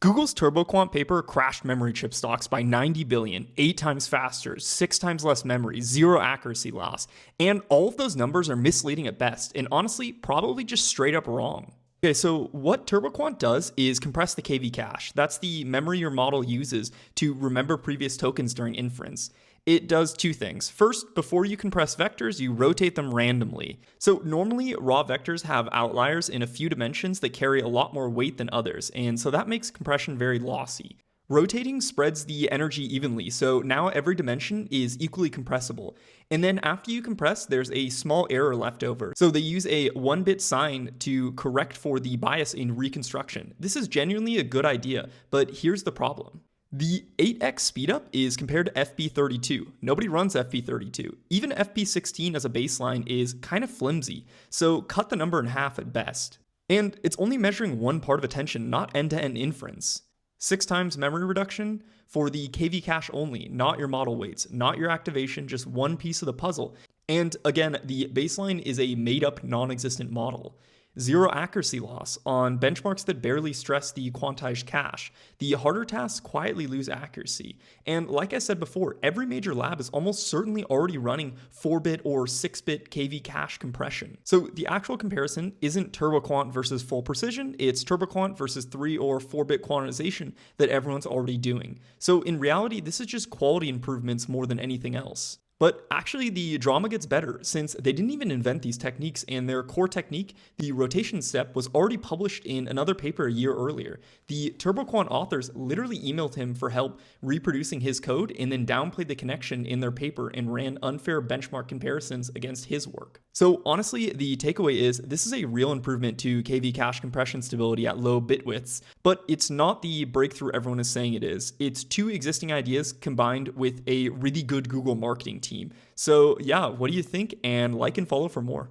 Google's Turboquant paper crashed memory chip stocks by 90 billion, 8 times faster, 6 times less memory, 0 accuracy loss, and all of those numbers are misleading at best, and honestly, probably just straight up wrong. Okay, so what Turboquant does is compress the KV cache. That's the memory your model uses to remember previous tokens during inference. It does two things. First, before you compress vectors, you rotate them randomly. So normally, raw vectors have outliers in a few dimensions that carry a lot more weight than others, and so that makes compression very lossy. Rotating spreads the energy evenly, so now every dimension is equally compressible. And then after you compress, there's a small error left over. So they use a 1-bit sign to correct for the bias in reconstruction. This is genuinely a good idea, but here's the problem. The 8x speedup is compared to FP32. Nobody runs FP32. Even FP16 as a baseline is kind of flimsy, so cut the number in half at best. And it's only measuring one part of attention, not end-to-end inference. 6 times memory reduction for the KV cache only, not your model weights, not your activation, just one piece of the puzzle. And again, the baseline is a made-up, non-existent model. 0 accuracy loss on benchmarks that barely stress the quantized cache. The harder tasks quietly lose accuracy. And like I said before, every major lab is almost certainly already running 4-bit or 6-bit KV cache compression. So the actual comparison isn't Turboquant versus full precision, it's Turboquant versus 3 or 4-bit quantization that everyone's already doing. So in reality, this is just quality improvements more than anything else. But actually, the drama gets better since they didn't even invent these techniques, and their core technique, the rotation step, was already published in another paper a year earlier. The Turboquant authors literally emailed him for help reproducing his code and then downplayed the connection in their paper and ran unfair benchmark comparisons against his work. So honestly, the takeaway is this is a real improvement to KV cache compression stability at low bit widths, but it's not the breakthrough everyone is saying it is. It's two existing ideas combined with a really good Google marketing team. So yeah, what do you think? And like and follow for more.